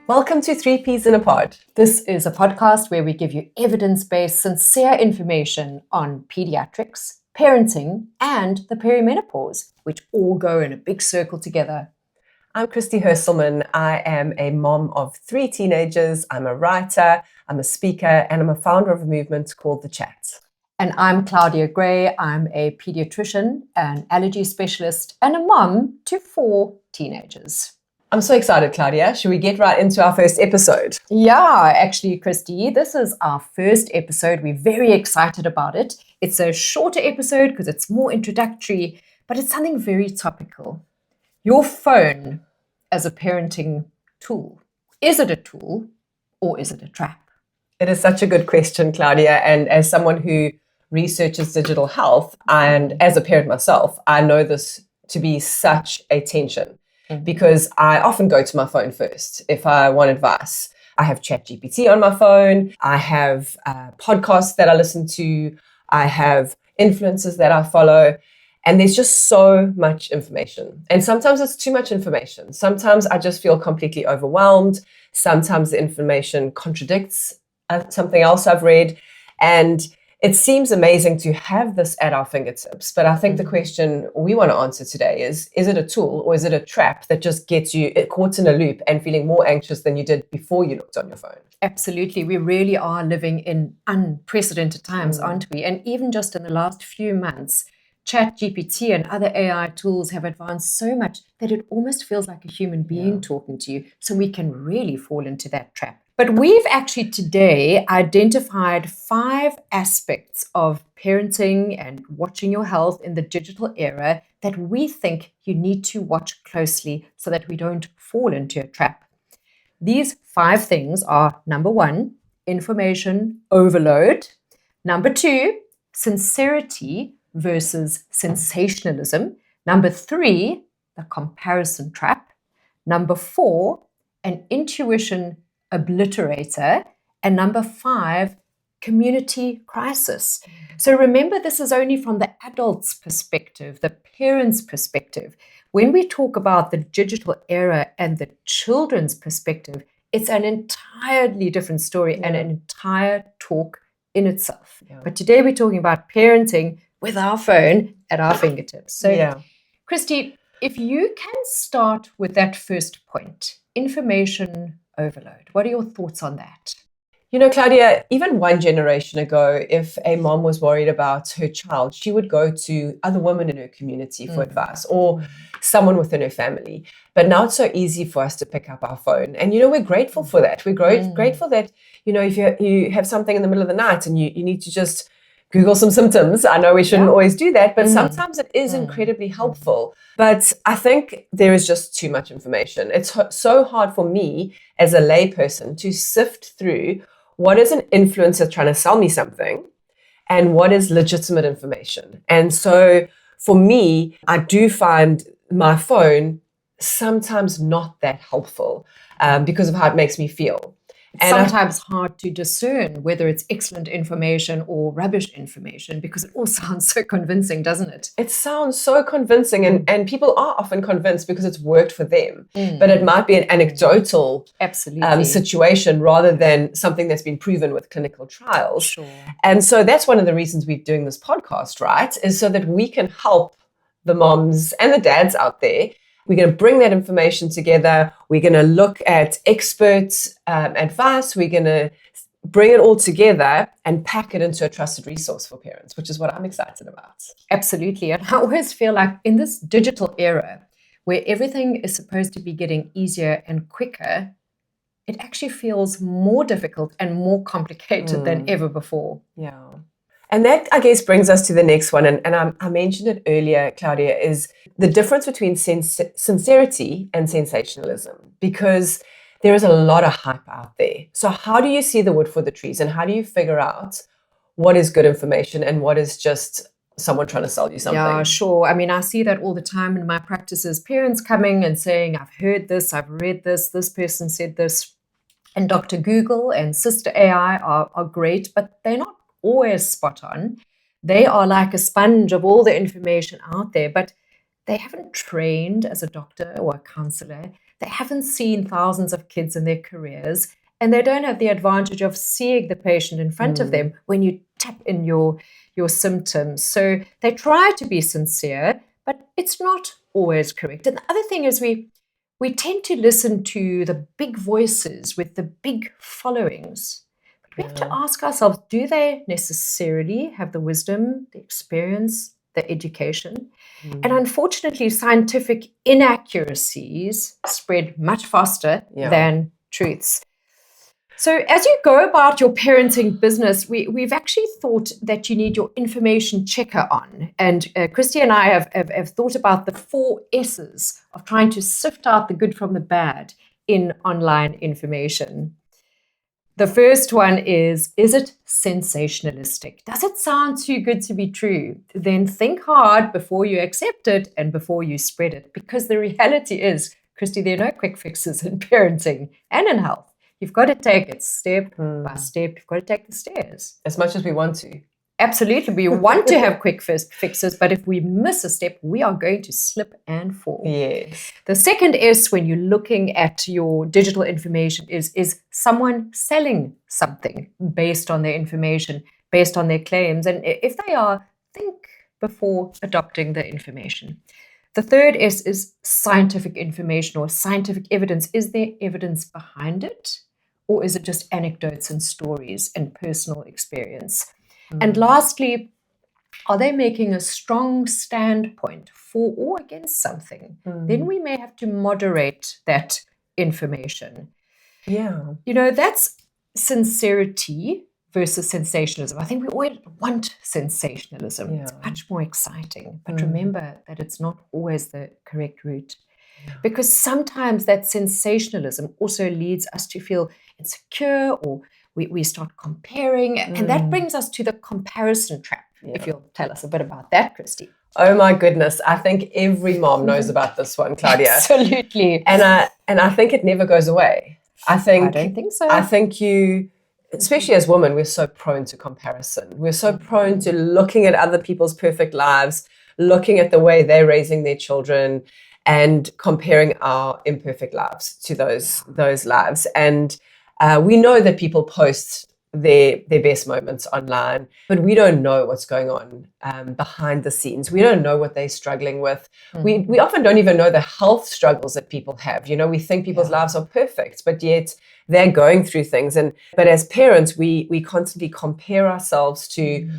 Welcome to 3Ps in a Pod. This is a podcast where we give you evidence-based, sincere information on pediatrics, parenting, and the perimenopause, which all go in a big circle together. I'm Christy Herselman. I am a mom of 3 teenagers. I'm a writer, I'm a speaker, and I'm a founder of a movement called The Chat. And I'm Claudia Gray. I'm a pediatrician, an allergy specialist, and a mom to 4 teenagers. I'm so excited, Claudia. Should we get right into our first episode? Yeah, actually, Christy, this is our first episode. We're very excited about it. It's a shorter episode because it's more introductory, but it's something very topical. Your phone as a parenting tool. Is it a tool or is it a trap? It is such a good question, Claudia. And as someone who researches digital health and as a parent myself, I know this to be such a tension. Because I often go to my phone first if I want advice. I have ChatGPT on my phone. I have podcasts that I listen to. I have influencers that I follow. And there's just so much information. And sometimes it's too much information. Sometimes I just feel completely overwhelmed. Sometimes the information contradicts something else I've read. And it seems amazing to have this at our fingertips, but I think the question we want to answer today is it a tool or is it a trap that just gets you caught in a loop and feeling more anxious than you did before you looked on your phone? Absolutely. We really are living in unprecedented times, aren't we? And even just in the last few months, ChatGPT and other AI tools have advanced so much that it almost feels like a human being talking to you. So we can really fall into that trap. But we've actually today identified 5 aspects of parenting and watching your health in the digital era that we think you need to watch closely so that we don't fall into a trap. These 5 things are: number 1, information overload; number 2, sincerity versus sensationalism; number 3, the comparison trap; number 4, an intuition obliterator; and number 5, community crisis. So remember, this is only from the adult's perspective, the parent's perspective. When we talk about the digital era and the children's perspective, it's an entirely different story and an entire talk in itself. But today we're talking about parenting with our phone at our fingertips. So, Christy, if you can start with that first point, information overload. What are your thoughts on that? You know, Claudia, even one generation ago, if a mom was worried about her child, she would go to other women in her community for advice or someone within her family. But now it's so easy for us to pick up our phone. And, you know, we're grateful for that. We're grateful that, you know, if you have something in the middle of the night and you need to just Google some symptoms. I know we shouldn't always do that, but sometimes it is incredibly helpful. But I think there is just too much information. It's so hard for me as a layperson to sift through what is an influencer trying to sell me something and what is legitimate information. And so for me, I do find my phone sometimes not that helpful because of how it makes me feel. And sometimes hard to discern whether it's excellent information or rubbish information because it all sounds so convincing, doesn't it? It sounds so convincing and people are often convinced because it's worked for them. But it might be an anecdotal situation rather than something that's been proven with clinical trials. Sure. And so that's one of the reasons we're doing this podcast, right? Is so that we can help the moms and the dads out there. We're going to bring that information together. We're going to look at experts' advice. We're going to bring it all together and pack it into a trusted resource for parents, which is what I'm excited about. Absolutely. And I always feel like in this digital era where everything is supposed to be getting easier and quicker, it actually feels more difficult and more complicated than ever before. Yeah. And that, I guess, brings us to the next one. And I mentioned it earlier, Claudia, is the difference between sincerity and sensationalism, because there is a lot of hype out there. So how do you see the wood for the trees? And how do you figure out what is good information and what is just someone trying to sell you something? Yeah, sure. I mean, I see that all the time in my practices, parents coming and saying, I've heard this, I've read this person said this. And Dr. Google and Sister AI are great, but they're not always spot on. They are like a sponge of all the information out there, but they haven't trained as a doctor or a counselor. They haven't seen thousands of kids in their careers, and they don't have the advantage of seeing the patient in front of them when you tap in your symptoms. So they try to be sincere, but it's not always correct. And the other thing is we tend to listen to the big voices with the big followings. But we have to ask ourselves, do they necessarily have the wisdom, the experience, the education? And unfortunately, scientific inaccuracies spread much faster than truths. So as you go about your parenting business, we've actually thought that you need your information checker on. And Christy and I have thought about the 4 S's of trying to sift out the good from the bad in online information. The first one is it sensationalistic? Does it sound too good to be true? Then think hard before you accept it and before you spread it. Because the reality is, Christy, there are no quick fixes in parenting and in health. You've got to take it step by step. You've got to take the stairs. As much as we want to. Absolutely. We want to have quick fixes, but if we miss a step, we are going to slip and fall. Yes. The second S when you're looking at your digital information is someone selling something based on their information, based on their claims. And if they are, think before adopting the information. The third S is scientific information or scientific evidence. Is there evidence behind it? Or is it just anecdotes and stories and personal experience? And lastly, are they making a strong standpoint for or against something? Then we may have to moderate that information. Yeah. That's sincerity versus sensationalism. I think we always want sensationalism. It's much more exciting. But remember that it's not always the correct route. Because sometimes that sensationalism also leads us to feel insecure, or we start comparing, and that brings us to the comparison trap. If you'll tell us a bit about that, Christy. Oh my goodness. I think every mom knows about this one, Claudia. Absolutely. And I think it never goes away. I don't think so. I think especially as women, we're so prone to comparison. We're so prone to looking at other people's perfect lives, looking at the way they're raising their children, and comparing our imperfect lives to those lives. And we know that people post their best moments online, but we don't know what's going on behind the scenes. We don't know what they're struggling with. We often don't even know the health struggles that people have. We think people's lives are perfect, but yet they're going through things. But as parents, we constantly compare ourselves to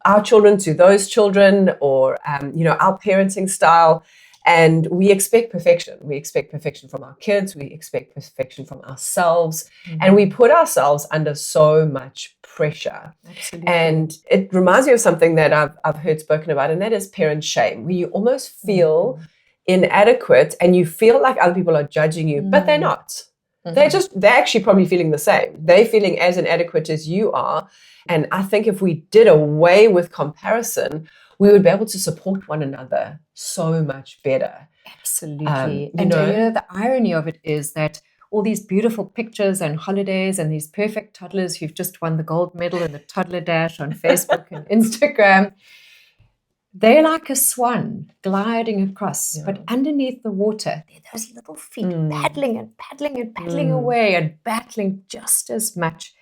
our children to those children, or our parenting style. And we expect perfection. We expect perfection from our kids. We expect perfection from ourselves. And we put ourselves under so much pressure. Absolutely. And it reminds me of something that I've heard spoken about, and that is parent shame, where you almost feel inadequate and you feel like other people are judging you, but they're not. They're actually probably feeling the same. They're feeling as inadequate as you are. And I think if we did away with comparison, we would be able to support one another so much better. Absolutely. The irony of it is that all these beautiful pictures and holidays and these perfect toddlers who've just won the gold medal in the toddler dash on Facebook and Instagram, they're like a swan gliding across, but underneath the water, there are those little feet paddling and paddling and paddling away and battling just as much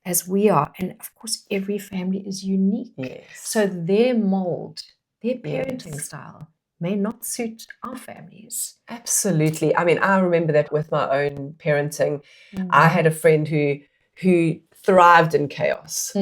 as we are. And of course, every family is unique. Yes. So their mold, their parenting style may not suit our families. Absolutely. I mean, I remember that with my own parenting. I had a friend who thrived in chaos.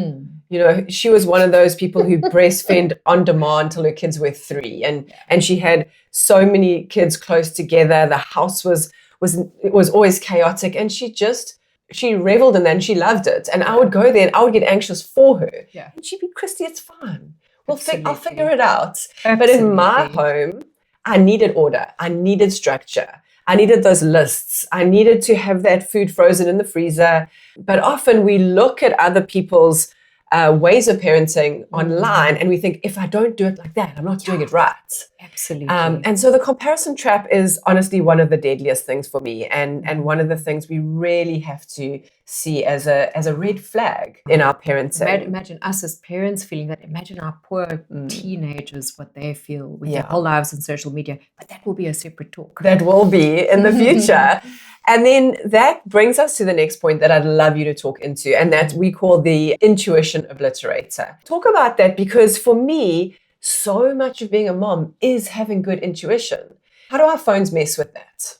She was one of those people who breastfed on demand till her kids were 3. And she had so many kids close together. The house was always chaotic. And she reveled in that and she loved it. And I would go there and I would get anxious for her. Yeah. And she'd be, Christy, it's fine. I'll figure it out. Absolutely. But in my home, I needed order. I needed structure. I needed those lists. I needed to have that food frozen in the freezer. But often we look at other people's ways of parenting online, and we think, if I don't do it like that, I'm not doing it right. Absolutely. And so the comparison trap is honestly one of the deadliest things for me, and one of the things we really have to see as a red flag in our parenting. Imagine us as parents feeling that. Imagine our poor teenagers, what they feel with their whole lives on social media. But that will be a separate talk. That will be in the future. And then that brings us to the next point that I'd love you to talk into, and that we call the intuition obliterator. Talk about that, because for me, so much of being a mom is having good intuition. How do our phones mess with that?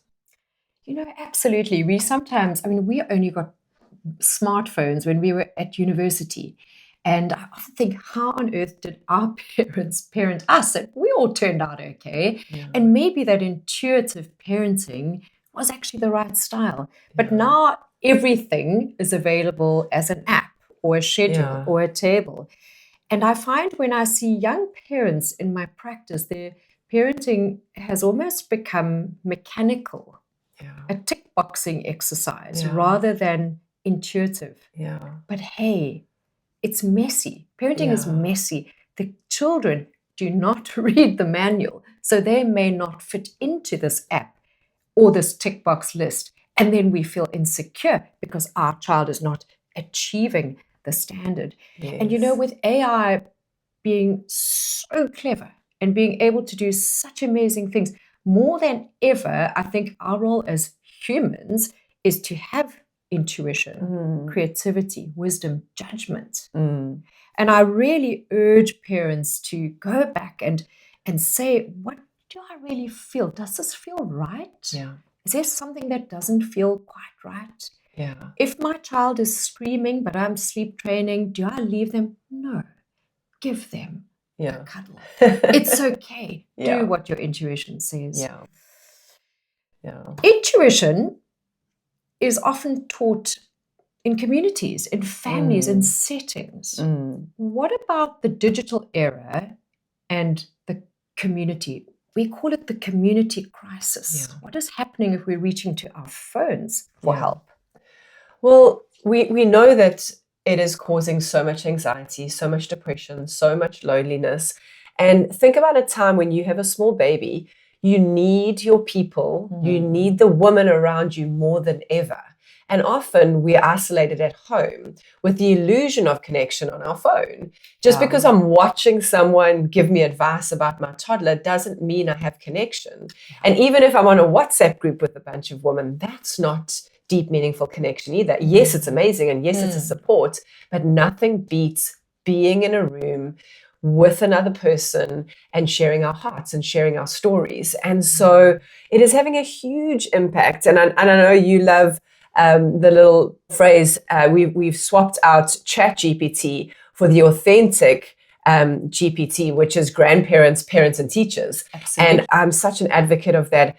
Absolutely. We only got smartphones when we were at university. And I often think, how on earth did our parents parent us? And we all turned out okay. Yeah. And maybe that intuitive parenting was actually the right style. But now everything is available as an app or a schedule or a table. And I find when I see young parents in my practice, their parenting has almost become mechanical, a tick boxing exercise rather than intuitive. But hey, it's messy. Parenting is messy. The children do not read the manual, so they may not fit into this app or this tick box list. And then we feel insecure because our child is not achieving the standard. Yes. And with AI being so clever and being able to do such amazing things, more than ever, I think our role as humans is to have intuition, creativity, wisdom, judgment. And I really urge parents to go back and say, what do I really feel? Does this feel right? Is there something that doesn't feel quite right? If my child is screaming, but I'm sleep training, do I leave them? No. Give them a cuddle. It's okay. Do what your intuition says. Intuition is often taught in communities, in families, in settings. What about the digital era and the community? We call it the community crisis. What is happening if we're reaching to our phones for help? Well, we know that it is causing so much anxiety, so much depression, so much loneliness. And think about a time when you have a small baby, you need your people, you need the woman around you more than ever. And often we're isolated at home with the illusion of connection on our phone. Just because I'm watching someone give me advice about my toddler doesn't mean I have connection. And even if I'm on a WhatsApp group with a bunch of women, that's not deep, meaningful connection either. Yes, it's amazing, and yes, it's a support, but nothing beats being in a room with another person and sharing our hearts and sharing our stories. And so it is having a huge impact. And I know you love the little phrase, we've swapped out ChatGPT for the authentic GPT, which is grandparents, parents, and teachers. Absolutely. And I'm such an advocate of that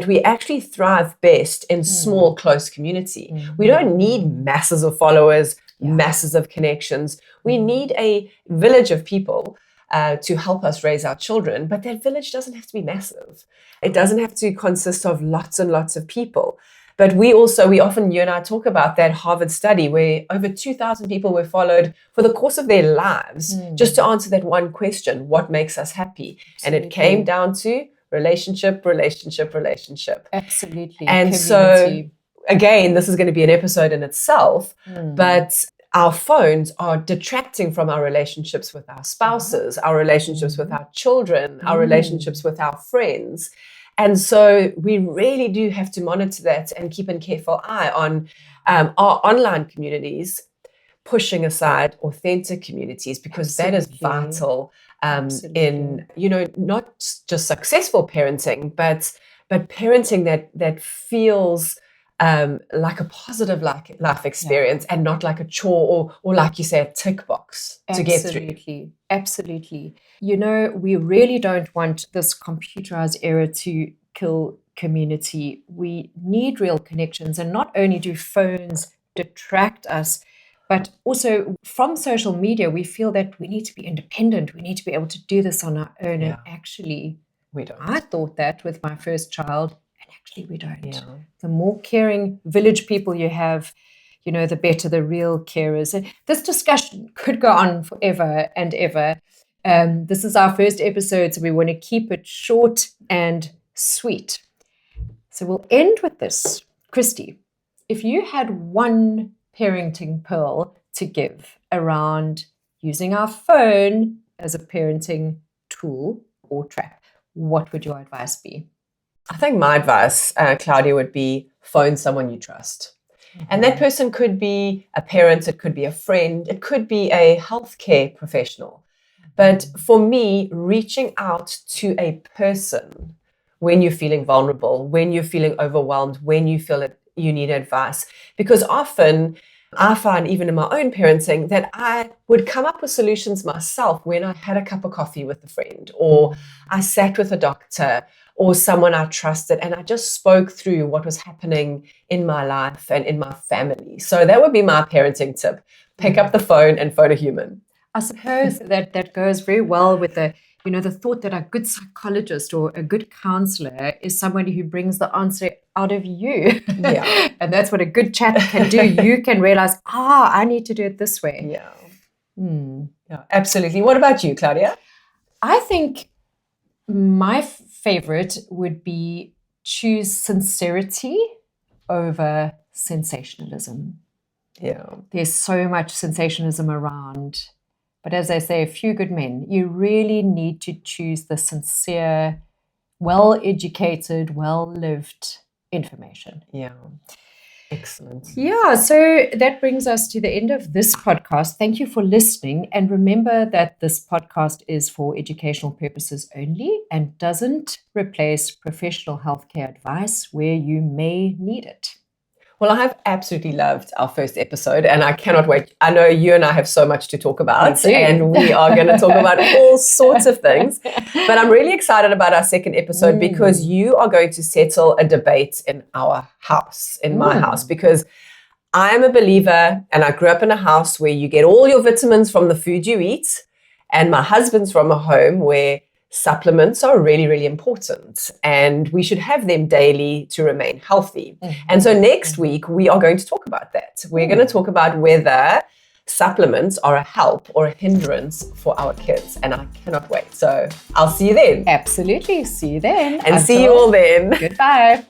we actually thrive best in small, close community. We don't need masses of followers, masses of connections. We need a village of people to help us raise our children, but that village doesn't have to be massive. It doesn't have to consist of lots and lots of people. But we often, you and I talk about that Harvard study where over 2,000 people were followed for the course of their lives just to answer that one question, what makes us happy? Absolutely. And it came down to relationship. Absolutely. And so, again, this is going to be an episode in itself, but our phones are detracting from our relationships with our spouses, our relationships with our children, our relationships with our friends. And so we really do have to monitor that and keep a careful eye on our online communities, pushing aside authentic communities, because that is vital in, not just successful parenting, but parenting that feels like a positive life experience and not like a chore or like you say, a tick box to get through. Absolutely. We really don't want this computerized era to kill community. We need real connections, and not only do phones detract us, but also from social media, we feel that we need to be independent. We need to be able to do this on our own. And actually, we don't. I thought that with my first child, and actually we don't. The more caring village people you have, the better the real care is. And this discussion could go on forever and ever. This is our first episode, so we want to keep it short and sweet. So we'll end with this. Christy, if you had one parenting pearl to give around using our phone as a parenting tool or trap, what would your advice be? I think my advice, Claudia, would be phone someone you trust. And that person could be a parent, it could be a friend, it could be a healthcare professional. But for me, reaching out to a person when you're feeling vulnerable, when you're feeling overwhelmed, when you feel that you need advice, because often I find even in my own parenting that I would come up with solutions myself when I had a cup of coffee with a friend, or I sat with a doctor or someone I trusted, and I just spoke through what was happening in my life and in my family. So that would be my parenting tip. Pick up the phone and phone a human. I suppose that goes very well with the thought that a good psychologist or a good counselor is somebody who brings the answer out of you. Yeah. And that's what a good chat can do. You can realize, I need to do it this way. Yeah. Yeah, absolutely. What about you, Claudia? I think my favorite would be choose sincerity over sensationalism. Yeah. There's so much sensationalism around. But as I say, a few good men, you really need to choose the sincere, well-educated, well-lived information. Yeah. Excellent. Yeah, so that brings us to the end of this podcast. Thank you for listening. And remember that this podcast is for educational purposes only and doesn't replace professional healthcare advice where you may need it. Well, I have absolutely loved our first episode and I cannot wait. I know you and I have so much to talk about and we are going to talk about all sorts of things. But I'm really excited about our second episode because you are going to settle a debate in our house, in my house, because I am a believer and I grew up in a house where you get all your vitamins from the food you eat. And my husband's from a home where supplements are really, really important and we should have them daily to remain healthy. And so next week, we are going to talk about that. We're going to talk about whether supplements are a help or a hindrance for our kids. And I cannot wait. So I'll see you then. Absolutely. See you then. And see you all then. Goodbye.